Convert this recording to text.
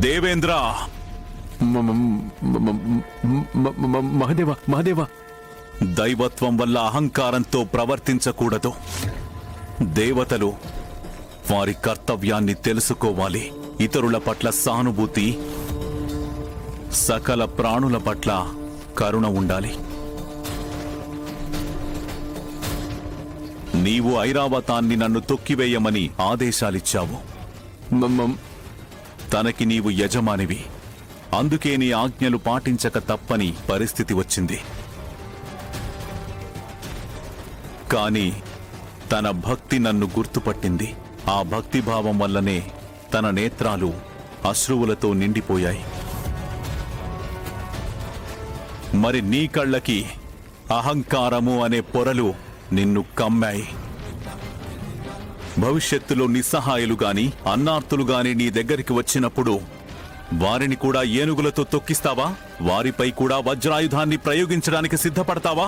దేవేంద్ర! మహాదేవ, దైవత్వం వల్ల అహంకారంతో ప్రవర్తించకూడదు. దేవతలు వారి కర్తవ్యాన్ని తెలుసుకోవాలి. ఇతరుల పట్ల సానుభూతి, సకల ప్రాణుల పట్ల కరుణ ఉండాలి. నీవు ఐరావతాన్ని నన్ను తొక్కివేయమని ఆదేశాలిచ్చావు. తనకి నీవు యజమానివి, అందుకే నీ ఆజ్ఞలు పాటించక తప్పని పరిస్థితి వచ్చింది. కాని తన భక్తి నన్ను గుర్తుపట్టింది. ఆ భక్తిభావం వల్లనే తన నేత్రాలు అశ్రువులతో నిండిపోయాయి. మరి నీ కళ్ళకి అహంకారము అనే పొరలు నిన్ను కమ్మాయి. భవిష్యత్తులో నిస్సహాయులు గాని అన్నార్తులు గాని నీ దగ్గరికి వచ్చినప్పుడు వారిని కూడా ఏనుగులతో తొక్కిస్తావా? వారిపై కూడా వజ్రాయుధాన్ని ప్రయోగించడానికి సిద్ధపడతావా?